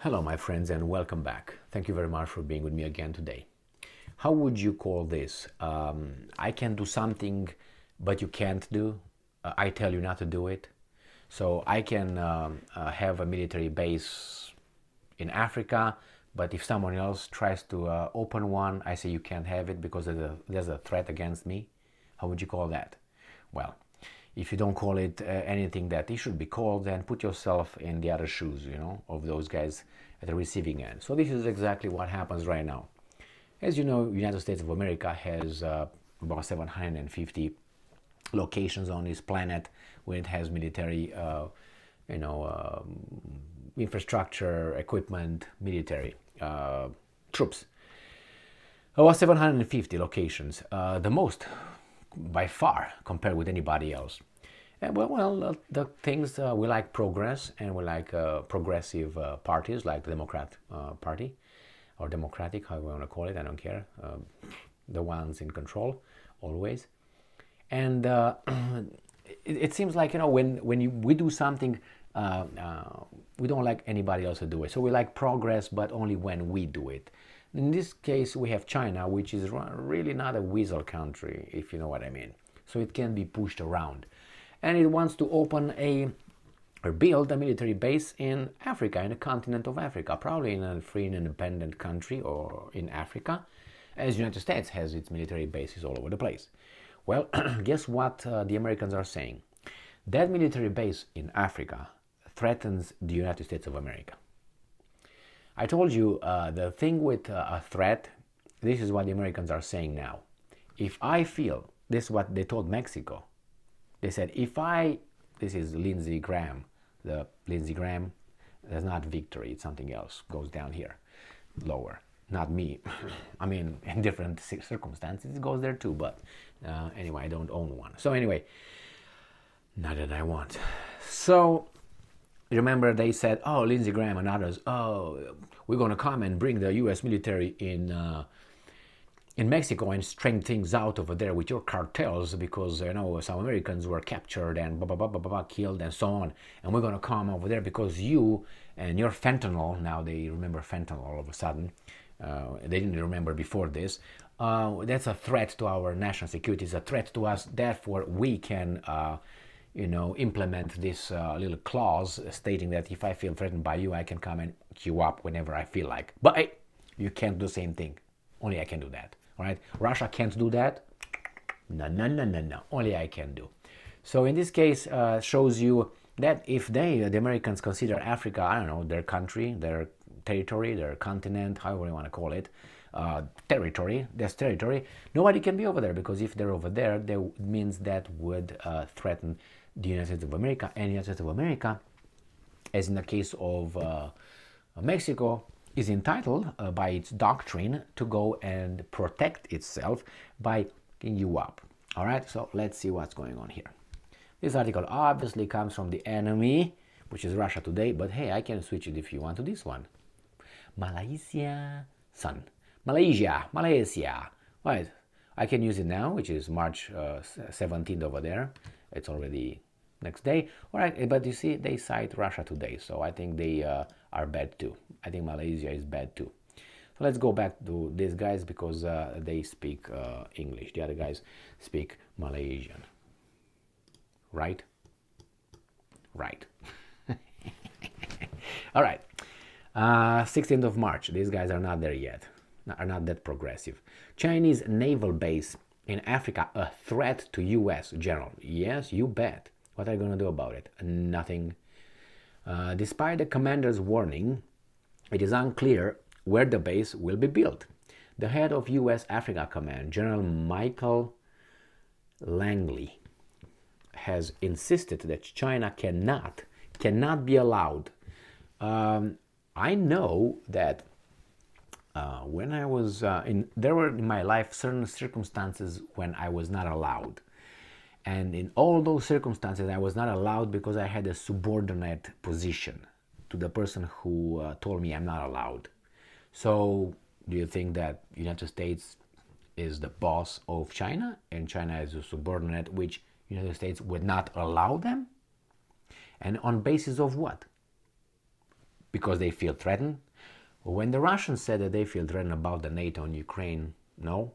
Hello my friends and welcome back. Thank you very much for being with me again today. How would you call this? I can do something but you can't do. I tell you not to do it. So I can have a military base in Africa, but if someone else tries to open one, I say you can't have it because there's a threat against me. How would you call that? Well, if you don't call it anything that it should be called, then put yourself in the other shoes, of those guys at the receiving end. So this is exactly what happens right now. As you know, United States of America has about 750 locations on this planet where it has military, infrastructure, equipment, military troops. About 750 locations, the most by far compared with anybody else. And the things we like progress, and we like progressive parties like the Democrat Party or Democratic, however you want to call it. I don't care. The ones in control always. And it seems like when we do something, we don't like anybody else to do it. So we like progress, but only when we do it. In this case, we have China, which is really not a weasel country, if you know what I mean. So it can be pushed around. And it wants to open or build a military base in Africa, in the continent of Africa, probably in a free and independent country or in Africa, as the United States has its military bases all over the place. Well, guess what the Americans are saying? That military base in Africa threatens the United States of America. I told you the thing with a threat, this is what the Americans are saying now. If I feel, this is what they told Mexico. They said, this is Lindsey Graham, the Lindsey Graham, that's not victory, it's something else, goes down here, lower, not me. I mean, in different circumstances, it goes there too, but anyway, I don't own one. So anyway, not that I want. So, remember they said, oh, Lindsey Graham and others, oh, we're going to come and bring the U.S. military in Mexico and straighten things out over there with your cartels because, some Americans were captured and killed and so on. And we're going to come over there because you and your fentanyl, now they remember fentanyl all of a sudden. They didn't remember before this. That's a threat to our national security. It's a threat to us. Therefore, we can, implement this little clause stating that if I feel threatened by you, I can come and queue up whenever I feel like. But hey, you can't do the same thing. Only I can do that. All right, Russia can't do that. No. Only I can do. So in this case, shows you that if the Americans consider Africa, I don't know, their country, their territory, their continent, however you want to call it, territory, their territory, nobody can be over there, because if they're over there, that means that would threaten the United States of America. And the United States of America, as in the case of Mexico, is entitled by its doctrine to go and protect itself by picking you up. All right, so let's see what's going on here. This article obviously comes from the enemy, which is Russia Today, but hey, I can switch it if you want to this one. Malaysia Sun. Malaysia. Right, I can use it now, which is March 17th over there. It's already next day. All right, but you see, they cite Russia Today, so I think they are bad too. I think Malaysia is bad too. So let's go back to these guys because they speak English. The other guys speak Malaysian. Right? Right. All right. 16th of March. These guys are not there yet. Are not that progressive. Chinese naval base in Africa, a threat to U.S. general. Yes, you bet. What are you going to do about it? Nothing. Despite the commander's warning, it is unclear where the base will be built. The head of U.S. Africa Command, General Michael Langley, has insisted that China cannot be allowed. I know that when I was there were in my life certain circumstances when I was not allowed. And in all those circumstances, I was not allowed because I had a subordinate position to the person who told me I'm not allowed. So, do you think that United States is the boss of China and China is a subordinate which United States would not allow them? And on basis of what? because they feel threatened. When the Russians said that they feel threatened about the NATO and Ukraine, no,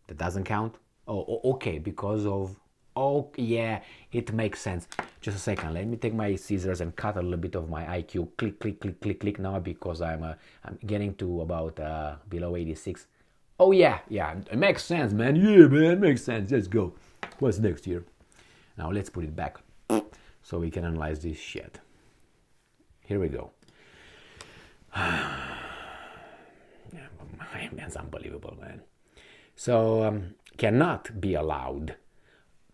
that doesn't count. Oh, okay, because of, oh yeah, it makes sense. Just a second, let me take my scissors and cut a little bit of my IQ. Click, click, click, click, click now, because I'm getting to about below 86. Oh yeah, it makes sense, man. Yeah, man, it makes sense. Let's go. What's next here? Now let's put it back so we can analyze this shit. Here we go. That's unbelievable, man. So, cannot be allowed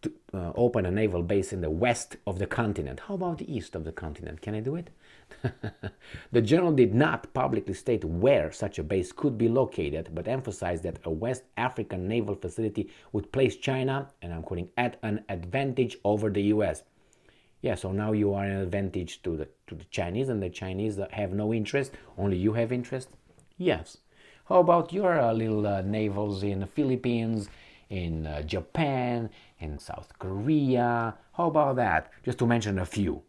to open a naval base in the west of the continent. How about the east of the continent? Can I do it? The general did not publicly state where such a base could be located, but emphasized that a West African naval facility would place China, and I'm quoting, at an advantage over the US. Yeah, so now you are an advantage to the Chinese, and the Chinese have no interest, only you have interest? Yes. How about your little navals in the Philippines, in Japan, in South Korea? How about that? Just to mention a few.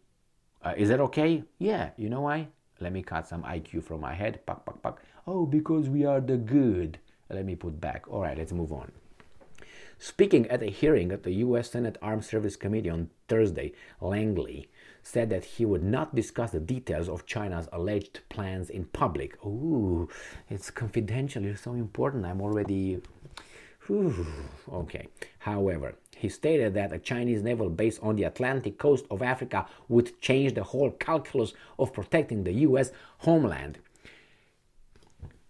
Is that okay? Yeah, you know why? Let me cut some IQ from my head. Puck, puck, puck. Oh, because we are the good. Let me put back. All right, let's move on. Speaking at a hearing at the U.S. Senate Armed Services Committee on Thursday, Langley said that he would not discuss the details of China's alleged plans in public. Ooh, it's confidential. It's so important. I'm already... Okay. However, he stated that a Chinese naval base on the Atlantic coast of Africa would change the whole calculus of protecting the U.S. homeland.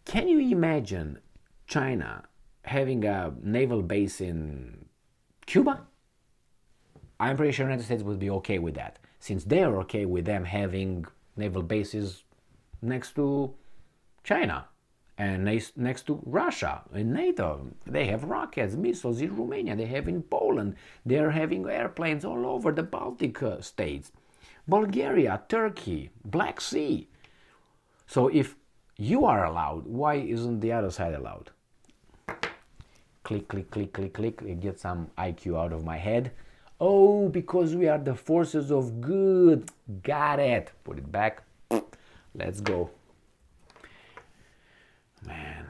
Can you imagine China having a naval base in Cuba? I'm pretty sure the United States would be okay with that, since they're okay with them having naval bases next to China and next to Russia and NATO. They have rockets, missiles in Romania, they have in Poland, they're having airplanes all over the Baltic states, Bulgaria, Turkey, Black Sea. So if you are allowed, why isn't the other side allowed? Click, click, click, click, click, get some IQ out of my head. Oh, because we are the forces of good. Got it. Put it back. Let's go. Man.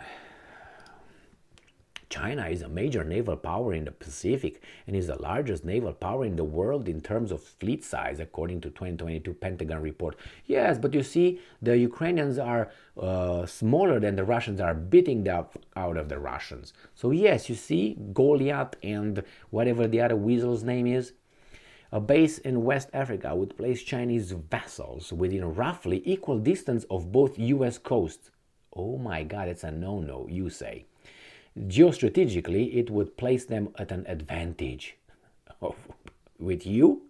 China is a major naval power in the Pacific and is the largest naval power in the world in terms of fleet size, according to 2022 Pentagon report. Yes, but you see, the Ukrainians are smaller than the Russians, are beating the out of the Russians. So yes, you see, Goliath and whatever the other weasel's name is, a base in West Africa would place Chinese vessels within roughly equal distance of both U.S. coasts. Oh my God, it's a no-no, you say. Geostrategically, it would place them at an advantage. With you?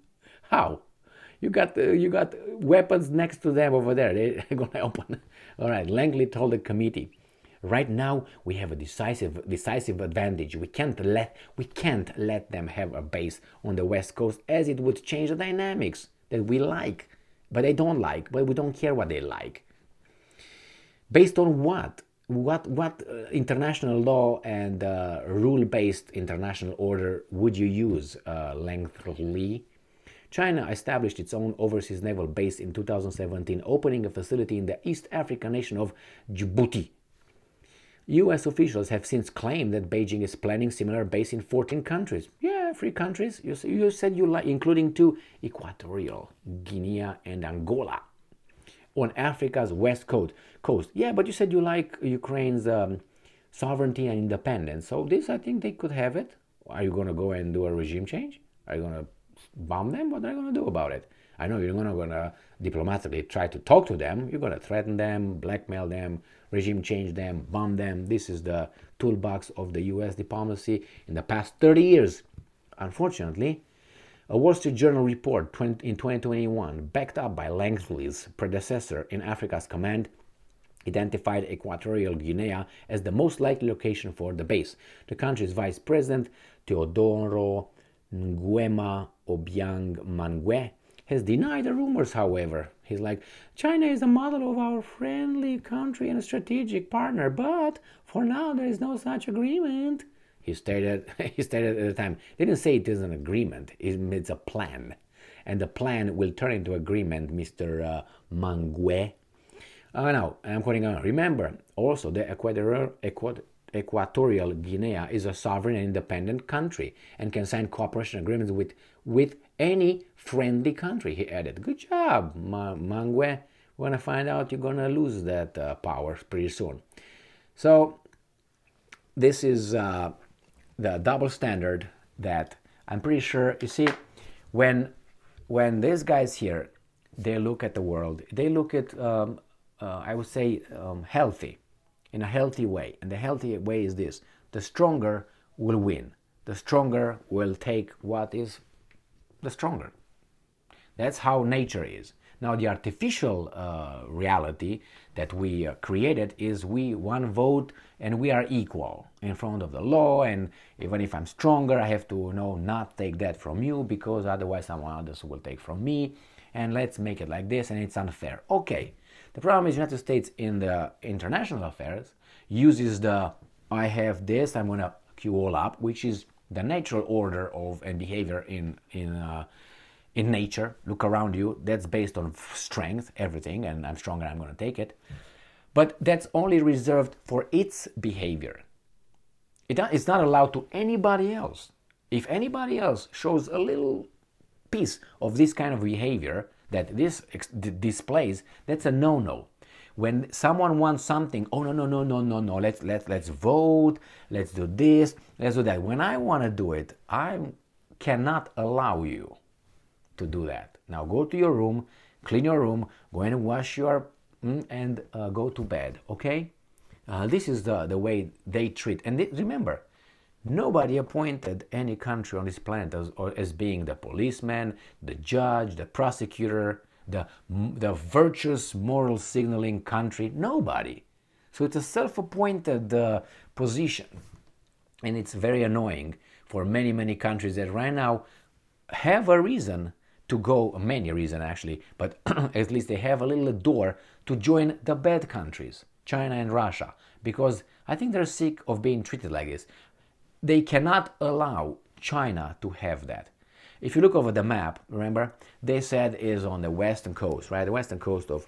How? You got weapons next to them over there. They're gonna open. All right. Langley told the committee, right now we have a decisive advantage. We can't let them have a base on the West Coast, as it would change the dynamics that we like, but they don't like. But we don't care what they like. Based on what? What international law and rule-based international order would you use, Langley? China established its own overseas naval base in 2017, opening a facility in the East African nation of Djibouti. U.S. officials have since claimed that Beijing is planning similar base in 14 countries. Yeah, 3 countries. You said you like, including 2, Equatorial Guinea and Angola, on Africa's west coast. Yeah, but you said you like Ukraine's sovereignty and independence. So this, I think they could have it. Are you going to go and do a regime change? Are you going to bomb them? What are you going to do about it? I know you're not going to diplomatically try to talk to them. You're going to threaten them, blackmail them, regime change them, bomb them. This is the toolbox of the U.S. diplomacy in the past 30 years. Unfortunately, a Wall Street Journal report in 2021, backed up by Langley's predecessor in Africa's command, identified Equatorial Guinea as the most likely location for the base. The country's vice president, Teodoro Nguema Obiang Mangue, has denied the rumors, however. He's like, China is a model of our friendly country and a strategic partner, but for now there is no such agreement. He stated at the time. They didn't say it is an agreement, it's a plan. And the plan will turn into agreement, Mr. Mangue. Now, I'm quoting on. Remember, also, the Equatorial Guinea is a sovereign and independent country and can sign cooperation agreements with any friendly country, he added. Good job, Mangwe. We're going to find out you're going to lose that power pretty soon. So, this is the double standard that I'm pretty sure, you see, when these guys here, they look at the world, they look at, I would say, healthy, in a healthy way. And the healthy way is this: the stronger will win. The stronger will take what is the stronger. That's how nature is. Now, the artificial reality that we created is we one vote and we are equal in front of the law, and even if I'm stronger, I have to not take that from you because otherwise someone else will take from me, and let's make it like this, and it's unfair. Okay. The problem is the United States in the international affairs uses the I have this, I'm going to queue all up, which is the natural order of and behavior in nature. Look around you. That's based on strength, everything, and I'm stronger, I'm going to take it. But that's only reserved for its behavior. It's not allowed to anybody else. If anybody else shows a little piece of this kind of behavior that this displays, that's a no-no. When someone wants something, oh no, let's vote, let's do this, let's do that. When I want to do it, I cannot allow you to do that. Now go to your room, clean your room, go and wash your and go to bed. Okay, this is the way they treat. And remember, nobody appointed any country on this planet as being the policeman, the judge, the prosecutor, the virtuous moral signaling country. Nobody. So it's a self-appointed position, and it's very annoying for many countries that right now have a reason to go, many reasons actually, but at least they have a little door to join the bad countries, China and Russia, because I think they're sick of being treated like this. They cannot allow China to have that. If you look over the map, remember, they said is on the western coast, right? The western coast of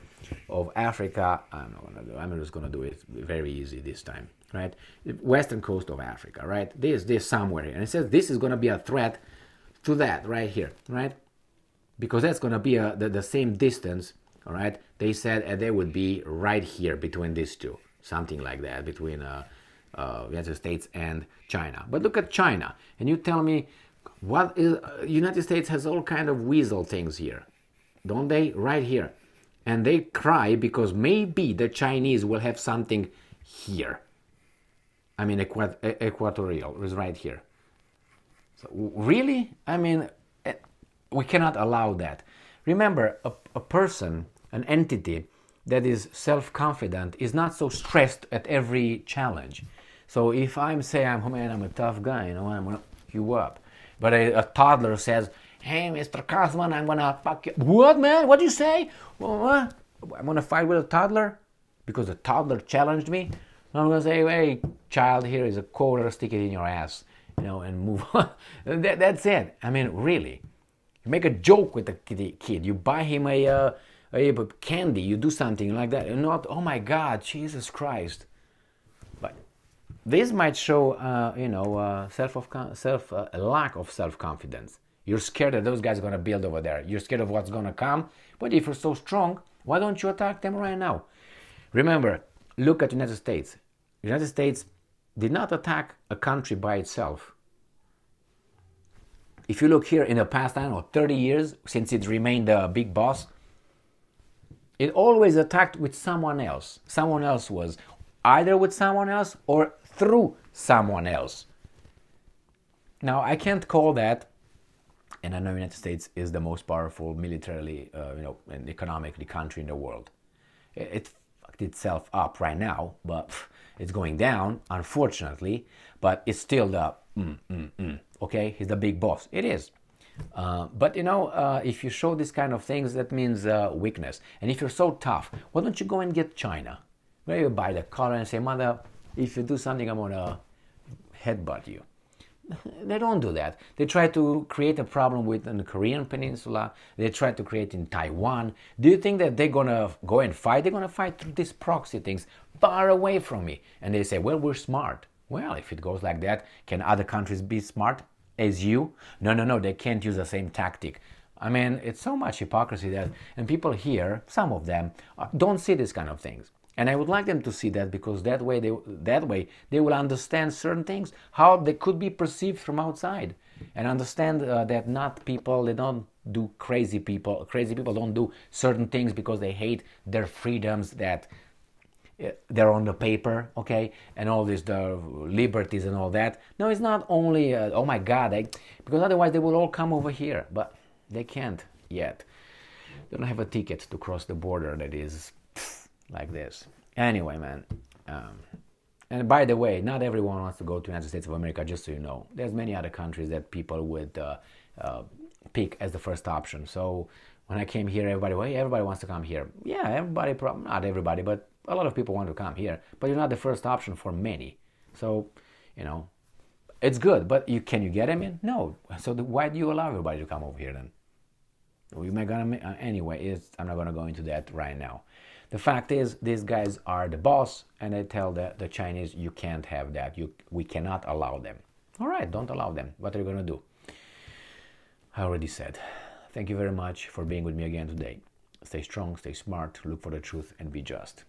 Africa. I'm just gonna do it very easy this time, right? Western coast of Africa, right? This somewhere here, and it says this is gonna be a threat to that right here, right? Because that's gonna be the same distance, all right? They said they would be right here between these two, something like that, between United States and China. But look at China, and you tell me, what is United States has all kind of weasel things here, don't they? Right here, and they cry because maybe the Chinese will have something here. I mean, equatorial is right here. So really, I mean, we cannot allow that. Remember, a person, an entity that is self-confident is not so stressed at every challenge. So if I'm a tough guy, I'm gonna you up. But a toddler says, hey, Mr. Kosman, I'm gonna fuck you. What, man? What'd you say? What? I'm gonna fight with a toddler? Because a toddler challenged me? I'm gonna say, hey, child, here is a quarter, stick it in your ass, and move on. That's it. I mean, really. You make a joke with the kid. You buy him a candy. You do something like that. And not, oh my God, Jesus Christ. But this might show, a lack of self-confidence. You're scared that those guys are going to build over there. You're scared of what's going to come. But if you're so strong, why don't you attack them right now? Remember, look at the United States. The United States did not attack a country by itself. If you look here in the past, 30 years, since it remained the big boss, it always attacked with someone else. Someone else was either with someone else or through someone else. Now, I can't call that, and I know the United States is the most powerful militarily, and economically country in the world. It fucked itself up right now, but it's going down, unfortunately, but it's still the okay, he's the big boss. It is. But if you show this kind of things, that means weakness. And if you're so tough, why don't you go and get China? Where you buy the collar and say, mother, if you do something, I'm gonna headbutt you. They don't do that. They try to create a problem within the Korean Peninsula. They try to create in Taiwan. Do you think that they're gonna go and fight? They're gonna fight through these proxy things far away from me. And they say, well, we're smart. Well, if it goes like that, can other countries be smart as you? No, no, no, they can't use the same tactic. I mean, it's so much hypocrisy that, and people here, some of them, don't see these kind of things. And I would like them to see that, because that way they will understand certain things, how they could be perceived from outside, and understand that not people, they don't do crazy people. Crazy people don't do certain things because they hate their freedoms that they're on the paper, okay, and all this the liberties and all that. No, it's not only oh my God, because otherwise they will all come over here, but they can't yet. They don't have a ticket to cross the border that is like this. Anyway, man, and by the way, not everyone wants to go to the United States of America, just so you know. There's many other countries that people would pick as the first option. So when I came here, everybody wants to come here. Yeah, everybody, not everybody, but a lot of people want to come here, but you're not the first option for many. So, you know, it's good, but can you get them in? No. So why do you allow everybody to come over here then? Anyway, I'm not gonna go into that right now. The fact is, these guys are the boss, and they tell the Chinese, you can't have that. We cannot allow them. All right, don't allow them. What are you gonna do? I already said. Thank you very much for being with me again today. Stay strong, stay smart, look for the truth, and be just.